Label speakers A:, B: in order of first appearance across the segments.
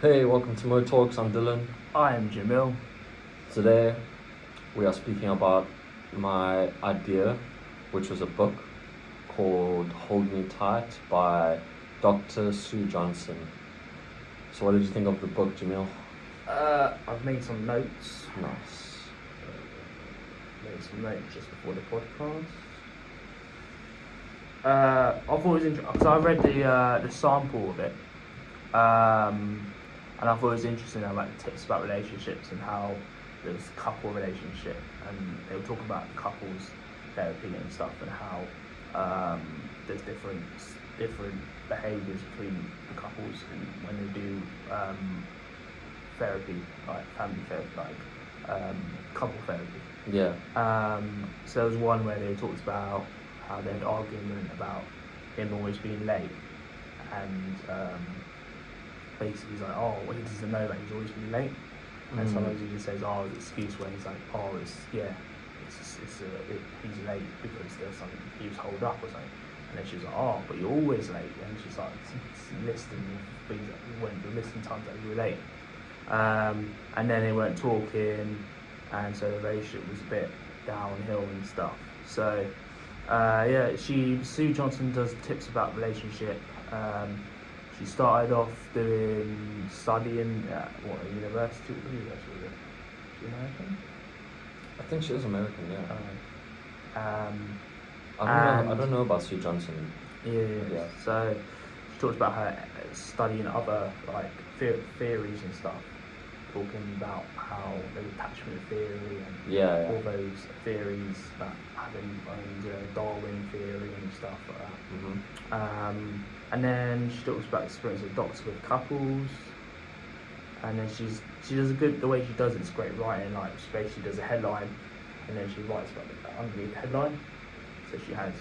A: Hey, welcome to Mo Talks. I'm Dylan.
B: I am Jamil.
A: Today we are speaking about my idea, which was a book called Hold Me Tight by Dr. Sue Johnson. So, what did you think of the book, Jamil?
B: I've made some notes.
A: Nice.
B: Made some notes just before the podcast. I thought it was interesting because I read the sample of it, and I thought it was interesting about the tips about relationships and how there's couple relationship, and they were talking about couples therapy and stuff, and how there's different behaviours between the couples and when they do therapy, like family therapy, like couple therapy.
A: Yeah.
B: So there was one where they talked about how they had an argument about him always being late, and basically he's like, oh, well, he doesn't know that he's always been late, and sometimes he just says, oh, the excuse where he's like, oh, he's late because there's something he was holed up or something, and then she's like, oh, but you're always late, and she's like listing things that you went, the listing times that you were late, and then they weren't talking, and so the relationship was a bit downhill and stuff. So Sue Johnson does tips about relationship. She started off studying at a university? What university was it? Do you know anything?
A: I think she is American, yeah.
B: Oh.
A: I don't know about Sue Johnson.
B: Yeah. So she talked about her studying other like theories and stuff, talking about how there's attachment theory and all those theories that having Darwin theory and stuff like that.
A: Mm-hmm.
B: And then she talks about experience of doctors with couples, and then she does the way she does it's great writing. Like she basically does a headline, and then she writes about it underneath the headline. So she has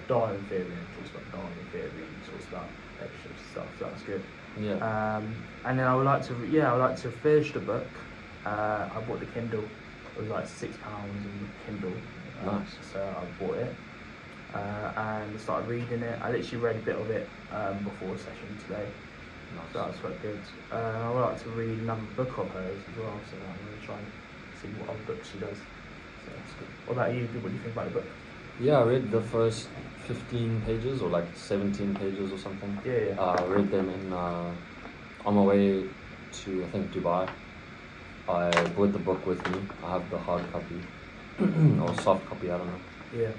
B: Darwin theory and talks about Darwin theory and talks about extra stuff. So that's good.
A: Yeah.
B: And then I would like to finish the book. I bought the Kindle. It was like £6 in the Kindle.
A: Nice.
B: So I bought it and started reading it. I literally read a bit of it before the session today.
A: Nice.
B: So that's quite good. I would like to read another book of hers as well. So I'm going to try and see what other books she does. So that's good. What about you? What do you think about the book?
A: Yeah, I read the first 15 pages or like 17 pages or something.
B: Yeah.
A: I read them on my way to, I think, Dubai. I brought the book with me. I have the hard copy or soft copy, I don't know.
B: Yeah.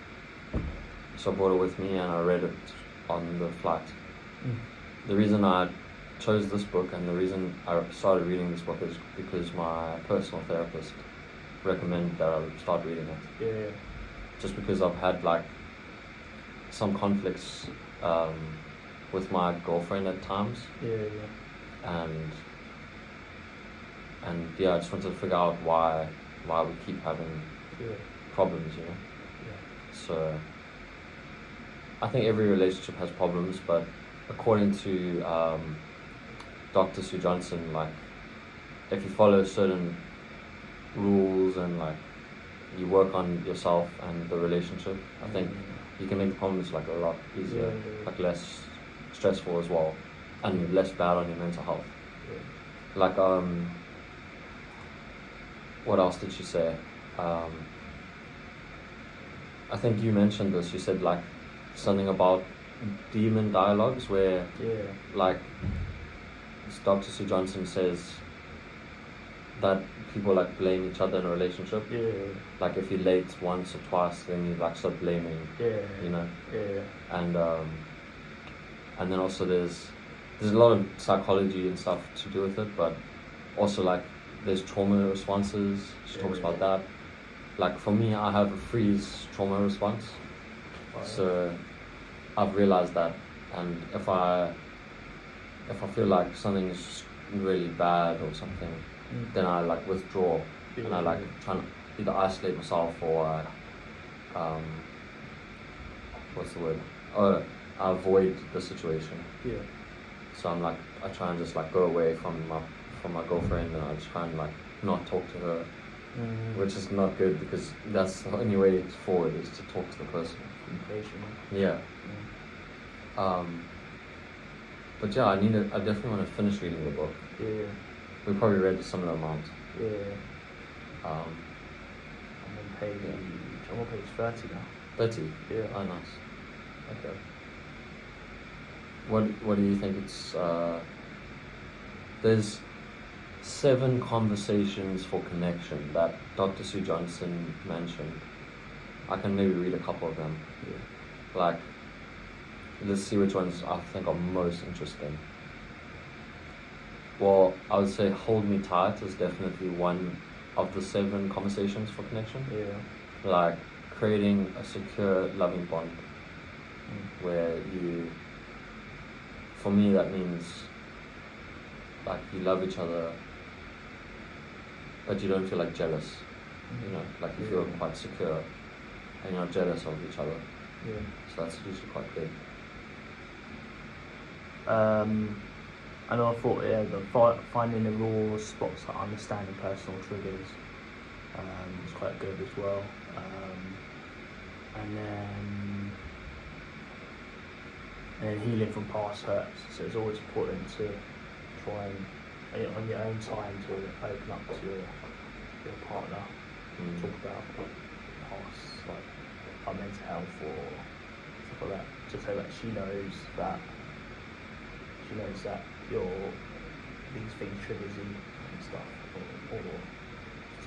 A: So I brought it with me and I read it on the flight.
B: Mm.
A: The reason I chose this book and the reason I started reading this book is because my personal therapist recommended that I start reading it.
B: Yeah.
A: Just because I've had like some conflicts with my girlfriend at times.
B: Yeah.
A: And yeah, I just wanted to figure out why we keep having problems, you know.
B: Yeah.
A: So I think every relationship has problems, but according to Dr. Sue Johnson, like if you follow certain rules and like you work on yourself and the relationship, I think you can make the problems like a lot easier, like less stressful as well, and less bad on your mental health.
B: Yeah.
A: Like what else did she say? I think you mentioned this. You said like something about demon dialogues where like Dr. Sue Johnson says that people like blame each other in a relationship.
B: Yeah.
A: Like if you're late once or twice, then you like start blaming.
B: Yeah.
A: You know.
B: Yeah.
A: And then also there's a lot of psychology and stuff to do with it, but also like there's trauma responses. She talks about that. Like for me, I have a freeze trauma response. So I've realized that, and if I feel like something is really bad or something, then I like withdraw and I like try to either isolate myself or what's the word? I avoid the situation.
B: Yeah.
A: So I'm like, I try and just like go away from my girlfriend, and I just try and like not talk to her, which is not good because that's the only way forward is to talk to the person.
B: Communication.
A: Yeah. But yeah, I definitely want to finish reading the book.
B: Yeah.
A: We probably read a similar amount.
B: Yeah.
A: Um,
B: I'm on page 30 now.
A: 30?
B: Yeah.
A: Oh, nice.
B: Okay.
A: What do you think it's, there's 7 conversations for connection that Dr. Sue Johnson mentioned. I can maybe read a couple of them.
B: Yeah.
A: Like, let's see which ones I think are most interesting. Well, I would say Hold Me Tight is definitely one of the 7 conversations for connection.
B: Yeah.
A: Like, creating a secure, loving bond where you, for me, that means like you love each other, but you don't feel like jealous. You know, like you feel quite secure and you're not jealous of each other.
B: Yeah.
A: So that's usually quite good.
B: And I thought, finding the raw spots like understanding personal triggers was quite good as well. And then healing from past hurts. So it's always important to try and, on your own time, to open up to your partner, talk about past, like mental health or stuff like that, just so that she knows that these things triggers you and stuff, or to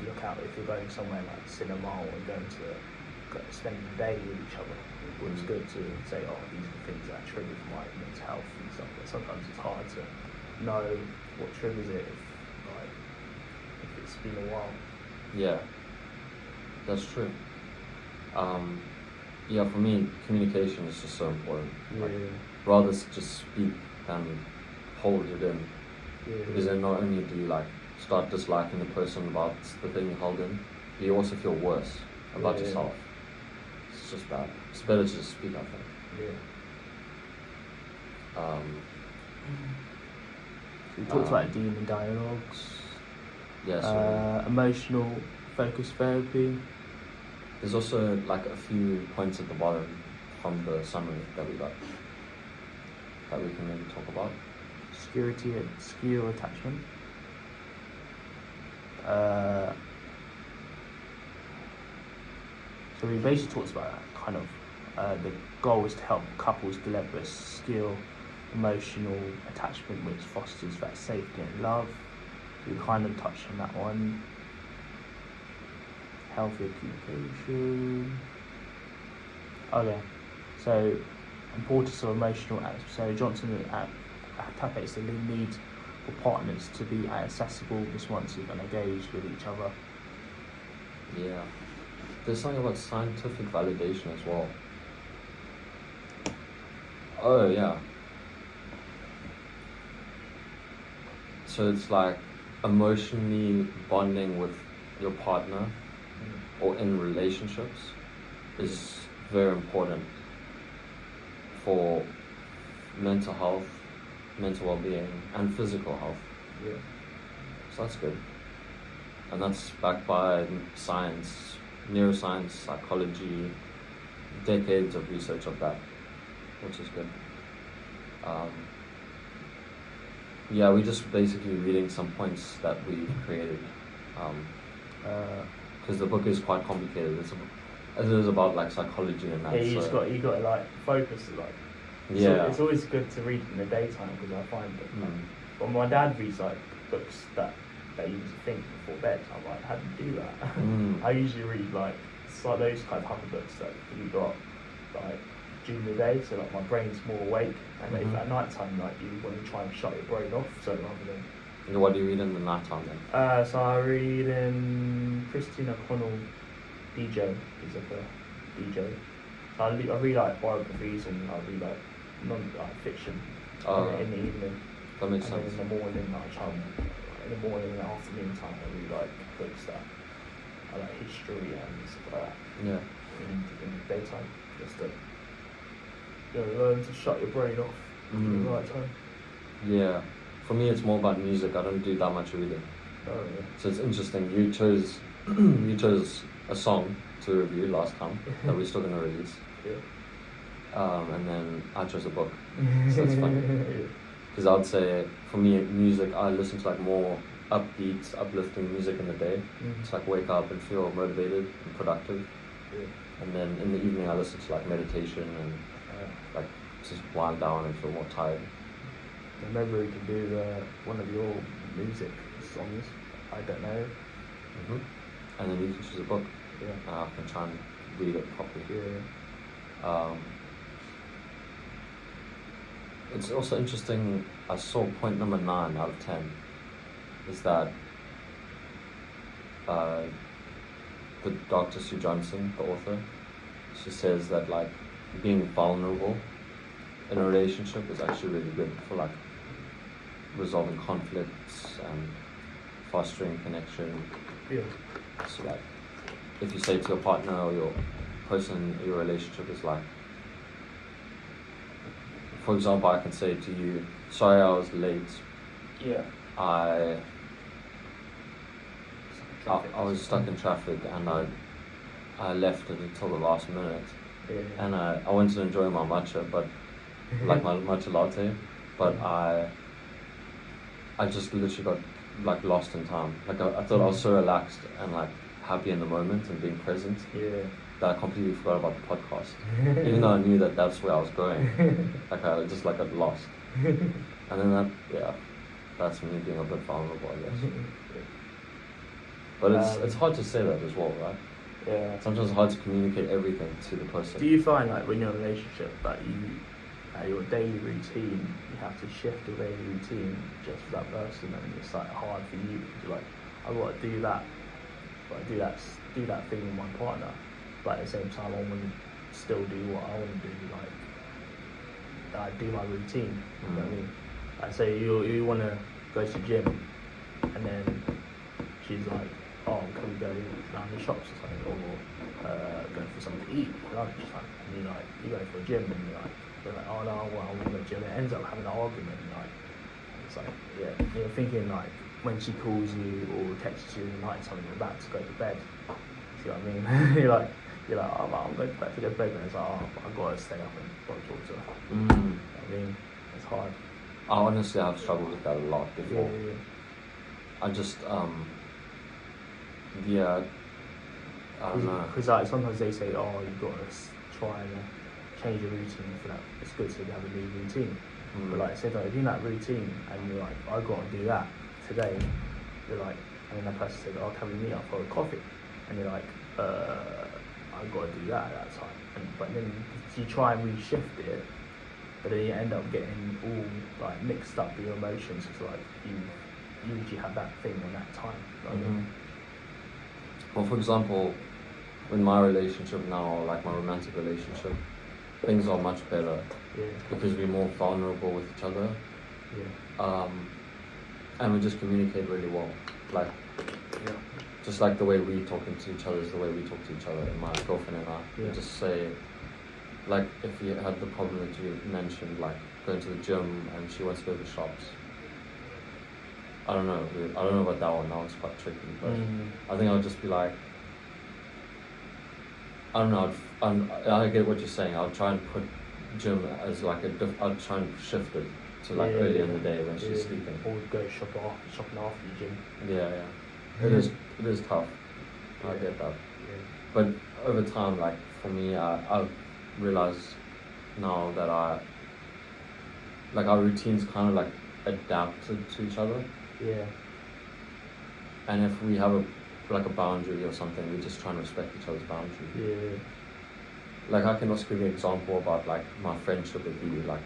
B: look out if you're going somewhere like cinema or going to spending the day with each other. It's good to say, oh, these are the things that triggers my mental health and stuff. But sometimes it's hard to know what triggers it if it's been a while.
A: Yeah, that's true. Yeah, for me, communication is just so important.
B: Yeah.
A: Like, rather just speak than hold it in.
B: Yeah.
A: Because then not only do you like start disliking the person about the thing you held in, but you also feel worse about yourself. It's just bad. It's better to just speak, I think.
B: Yeah. We talked about demon dialogues.
A: Yes.
B: Emotional focus therapy.
A: There's also like a few points at the bottom from the summary that we got that we can maybe talk about.
B: Security and secure attachment. So we basically talked about kind of the goal is to help couples develop a secure emotional attachment which fosters that safety and love. So we kind of touched on that one. Healthier communication. Okay, so importance of emotional attachment. So Johnson advocates the need for partners to be accessible, responsive and engaged with each other.
A: Yeah. There's something about scientific validation as well. Oh yeah. So it's like emotionally bonding with your partner or in relationships is very important for mental health, mental well-being and physical health.
B: Yeah.
A: So that's good. And that's backed by science, neuroscience, psychology, decades of research of that, which is good. Yeah, we're just basically reading some points that we've created, because the book is quite complicated. It is about like psychology and that.
B: Yeah, you got to like focus like.
A: Yeah.
B: It's always good to read in the daytime because I find that. When my dad reads like books that you used to think before bed, I'm like, how do you do that? I usually read like those kind of books that you got like during the day, so like my brain's more awake, and if at night time like you want to try and shut your brain off, so rather than.
A: And what do you read in the night time then?
B: So I read in Christine O'Connell, DJ. He's like a DJ. So I read like biographies and I read like fiction in the evening.
A: That makes
B: and
A: sense.
B: then in the morning, in the morning and afternoon time, I read like books that are like history and stuff like that.
A: Yeah.
B: In the daytime, just to learn to shut your brain off at the right time.
A: Yeah. For me, it's more about music. I don't do that much reading.
B: Oh yeah.
A: So it's interesting. You chose a song to review last time that we're still gonna release.
B: Yeah.
A: And then I chose a book. So that's fun. Because I'd say for me, music, I listen to like more upbeat, uplifting music in the day. It's like wake up and feel motivated and productive.
B: Yeah.
A: And then in the evening, I listen to like meditation and like just wind down and feel more tired.
B: And maybe we could do one of your music songs. I don't know.
A: And then you can choose a book.
B: Yeah.
A: And I can try and read it properly.
B: Yeah.
A: It's also interesting, I saw point number 9 out of 10 is that the Dr. Sue Johnson, the author, she says that like being vulnerable in a relationship is actually really good for like resolving conflicts and fostering connection.
B: Yeah.
A: So like if you say to your partner or your person in your relationship is like, for example, I can say to you, sorry I was late.
B: Yeah.
A: I was stuck in traffic and I left it until the last minute.
B: Yeah.
A: And I went to enjoy my matcha, but like my matcha latte, but I just literally got like lost in time. Like I thought I was so relaxed and like happy in the moment and being present
B: Yeah.
A: that I completely forgot about the podcast. Even though I knew that that's where I was going, like I just like got lost. And then that's me being a bit vulnerable, I guess. But it's hard to say that as well, right?
B: Yeah.
A: Sometimes it's hard to communicate everything to the person.
B: Do you find like when you're in a relationship that your daily routine, you have to shift your daily routine just for that person, and it's like hard for you because you're like, I've got to do that, do that thing with my partner, but at the same time I want to still do what I want to do, like I do my routine. You know what I mean? Like say you want to go to the gym, and then she's like, oh, can we go down the shops or something, or go for something to eat for lunch, and you go for a gym, and you're like, oh no, well, I want to go to the gym. It ends up having an argument, like it's like, yeah, you're thinking like when she calls you or texts you at night, something you're about to go to bed. See what I mean? you're like, oh, I'm going back to go to bed, and it's like, oh, I've got to stay up and got to talk to her. You know what I mean, it's hard.
A: I honestly have struggled with that a lot before.
B: Yeah.
A: I just yeah, I don't know.
B: Because like sometimes they say, oh, you've got to try and change your routine for that. It's good to have a new routine. But like say that if you're in that routine and you're like, I've got to do that today, you're like, and then that person says, oh, can we meet up for a coffee? And you're like, I've got to do that at that time. But then you try and reshift it, but then you end up getting all like mixed up with your emotions. It's like you usually have that thing in that time. You know what I mean?
A: Well, for example, in my relationship now, like my romantic relationship, things are much better because we're more vulnerable with each other.
B: Yeah.
A: And we just communicate really well. Like, just like the way we talk to each other is the way we talk to each other. And my girlfriend and I, we just say, like, if you had the problem that you mentioned, like going to the gym and she wants to go to the shops. I don't know about that one. That one's quite tricky, but I think I'll just be like, I don't know. I get what you're saying. I'll try and put gym as like I'll try and shift it to like early in the day when she's sleeping.
B: Or go shopping after the gym.
A: Yeah. It is tough. I get that.
B: Yeah.
A: But over time, like for me, I've realized now that our routines kind of like adapted to each other.
B: Yeah.
A: And if we have a boundary or something, we just try and respect each other's boundary.
B: Yeah.
A: Like I can also give you an example about like my friendship with you. Like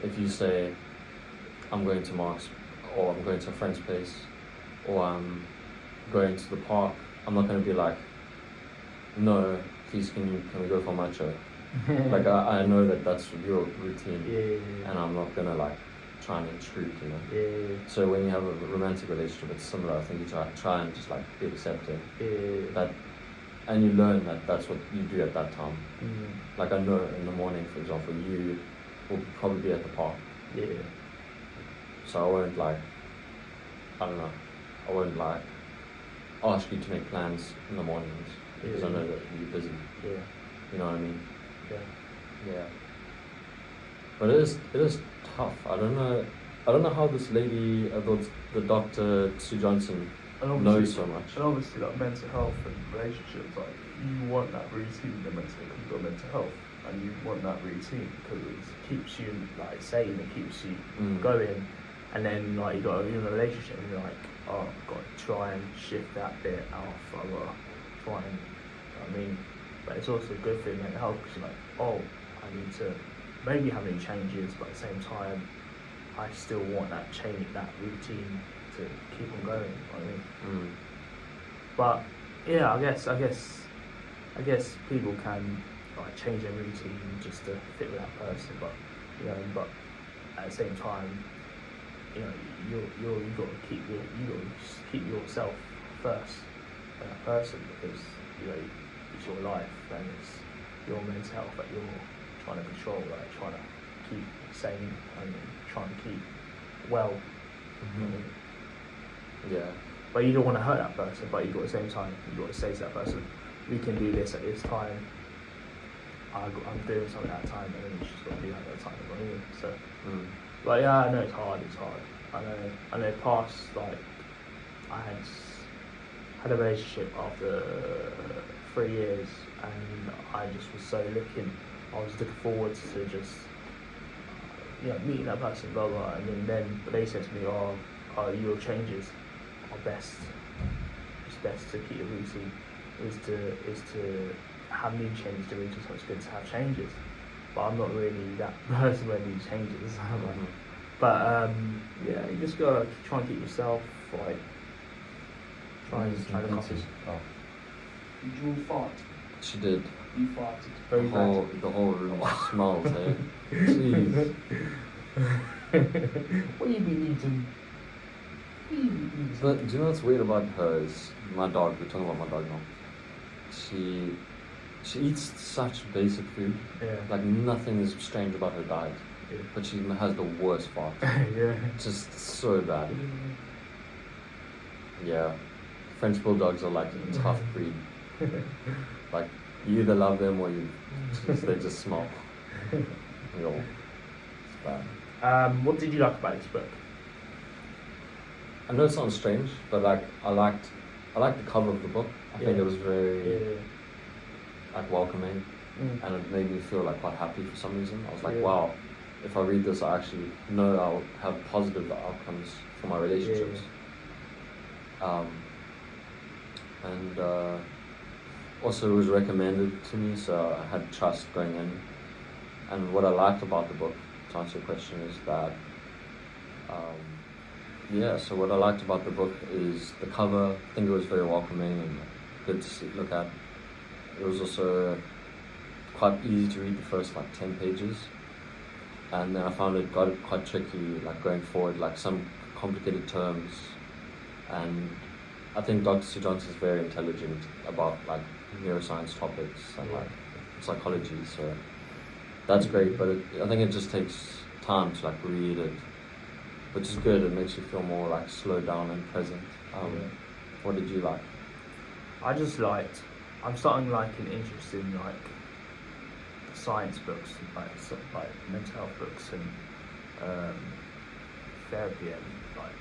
A: if you say I'm going to Mark's or I'm going to a friend's place or I'm going to the park, I'm not going to be like, no, please can we go for matcha? Like I know that that's your routine, and I'm not going to like try and intrude, you know.
B: Yeah.
A: So when you have a romantic relationship, it's similar. I think you try and just like be accepting. That, and you learn that that's what you do at that time. Like I know in the morning, for example, you will probably be at the park.
B: Yeah.
A: So I won't like, I won't like ask you to make plans in the mornings because I know that you're busy.
B: Yeah.
A: You know what I mean?
B: Yeah.
A: Yeah. But it is tough. I don't know. I don't know how this lady, the Dr. Sue Johnson,
B: And
A: knows so much.
B: And obviously, like mental health and relationships, like you want that routine in mental health. You've got mental health, and you want that routine because it keeps you like sane. It keeps you going. And then like you got you're in a relationship, and you're like, oh, I've got to try and shift that bit off. I've got to try and. I mean, but it's also a good for mental health because you're like, oh, I need to maybe have any changes, but at the same time, I still want that change, that routine to keep on going. You know what I mean? But yeah, I guess people can like change their routine just to fit with that person. But but at the same time, you got to keep yourself first for that person because it's your life and it's your mental health that you're trying to control, like trying to keep sane and trying to keep well.
A: Yeah.
B: But you don't want to hurt that person, but at the same time, you got to say to that person, we can do this at this time. I'm doing something at that time, and then you just got to do that at that time. You know what I mean? So, but yeah, I know it's hard. I know past, like, I had a relationship after 3 years, and I just was so I was looking forward to just, meeting that person, blah, blah, and then they said to me, your changes are best. It's best to keep a routine. Is to have new changes to routine. So it's good to have changes, but I'm not really that person where need changes. But yeah, you just gotta try and keep yourself like try to accomplish.
A: Oh,
B: Did you all fart?
A: she did.
B: You farted. Very bad.
A: The whole room smells, eh? Jeez.
B: What you been eating?
A: But do you know what's weird about her is my dog. We're talking about my dog now. She eats such basic food.
B: Yeah.
A: Like nothing is strange about her diet.
B: Yeah.
A: But she has the worst fart.
B: Yeah.
A: Just so bad. Yeah. French bulldogs are like a tough breed. Like you either love them or they just smell. It's bad.
B: What did you like about this book?
A: I know it sounds strange, but like I liked the cover of the book. I think it was very like welcoming, and it made me feel like quite happy for some reason. I was like, wow, if I read this, I actually know I'll have positive outcomes for my relationships. And also it was recommended to me, so I had trust going in. And what I liked about the book, to answer your question, is that so what I liked about the book is the cover. I think it was very welcoming and good to look at. It was also quite easy to read the first like 10 pages, and then I found it got quite tricky like going forward, like some complicated terms, and I think Dr. Sue Johnson is very intelligent about like neuroscience topics and like psychology, so that's great, but I think it just takes time to like read it, which is good. It makes you feel more like slowed down and present. What did you like? I'm starting like an interest in like science books, like mental health books and therapy and like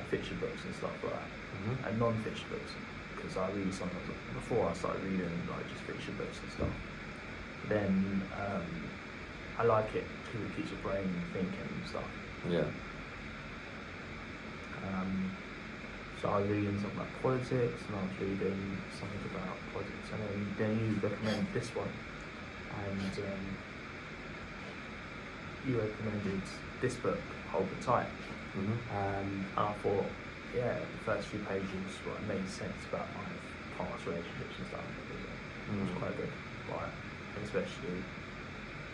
A: fiction books and stuff like that, and non-fiction books, because I read sometimes before I started reading like just fiction books and stuff. Then I like it because it keeps your brain thinking and stuff. Yeah.
B: So I was reading something about politics, and I was reading something about politics, and then you recommended this one, and you recommended this book, Hold the Tight. And I thought, the first few pages made sense about my past relationships and stuff. It was quite good, and especially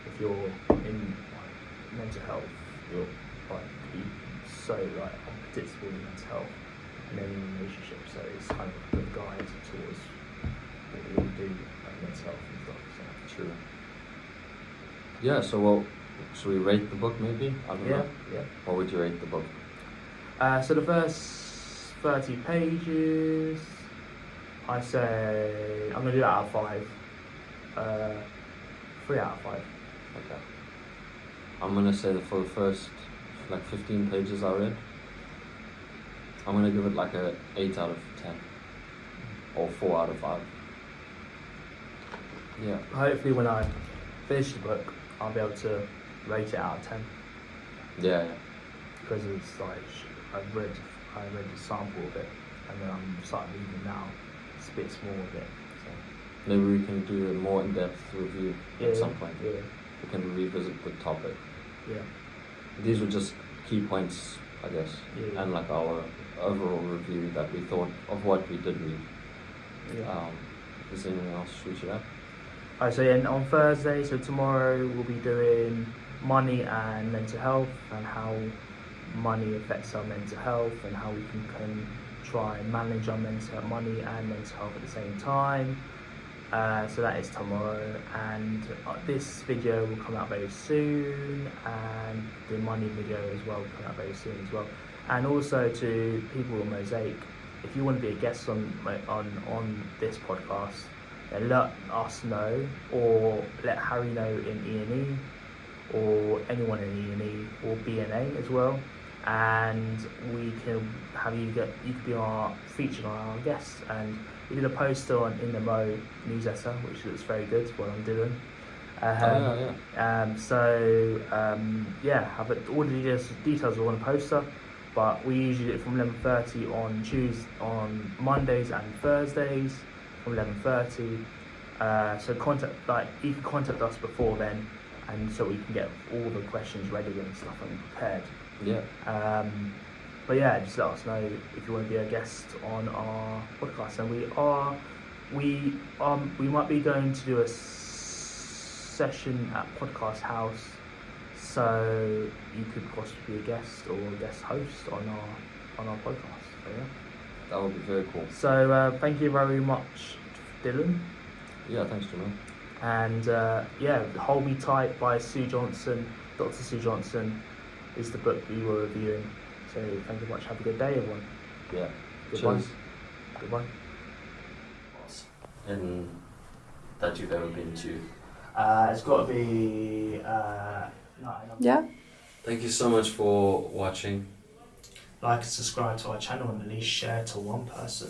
B: if you're in like mental health, you're like so like unpredictable in mental health and then in a relationship, so it's kind of a good guide towards what you want to do like mental health and stuff. So.
A: True. Yeah, so well, should we rate the book maybe? I don't know.
B: Yeah.
A: What would you rate the book?
B: So the first 30 pages, I say I'm gonna do that out of 5. 3 out of 5.
A: Okay. I'm gonna say that for the first like 15 pages I read. I'm gonna give it like a 8 out of 10 or 4 out of 5. Yeah.
B: Hopefully, when I finish the book, I'll be able to rate it out of 10
A: Yeah.
B: because it's like I read the sample of it, and then I'm starting reading now. It's bits more of it. So.
A: Maybe we can do a more in-depth review at some point.
B: Yeah.
A: We can revisit the topic.
B: Yeah.
A: These were just key points, I guess,
B: Yeah.
A: and like our overall review that we thought of what we did read.
B: Yeah.
A: Is there anything else we should add?
B: Alright, so yeah, on Thursday, so tomorrow we'll be doing money and mental health, and how money affects our mental health, and how we can try and manage our money and mental health at the same time. So that is tomorrow, and this video will come out very soon, and the money video as well will come out very soon as well. And also to people on Mosaic, if you want to be a guest on this podcast, then let us know, or let Harry know in E&E, or anyone in E&E or BNA as well, and we can have you could be featured on our guests. And we did a poster in the Mo newsletter, which looks very good, what I'm doing. All the details are on the poster, but we usually do it from 11:30 on Mondays and Thursdays from 11:30. So you can contact us before then, and so we can get all the questions ready and stuff and prepared.
A: Yeah.
B: But yeah, just let us know if you want to be a guest on our podcast. And we might be going to do a session at Podcast House, so you could possibly be a guest or a guest host on our podcast. So yeah,
A: That would be very cool.
B: So thank you very much, Dylan.
A: Yeah, thanks, Jermaine.
B: And Hold Me Tight by Sue Johnson, Dr. Sue Johnson, is the book we were reviewing. So thank you very much. Have a good day, everyone.
A: Yeah.
B: Goodbye.
A: Cheers.
B: Goodbye.
A: And that you've ever been to.
B: It's got to be.
C: Yeah.
A: Thank you so much for watching.
B: Like and subscribe to our channel, and at least share to one person.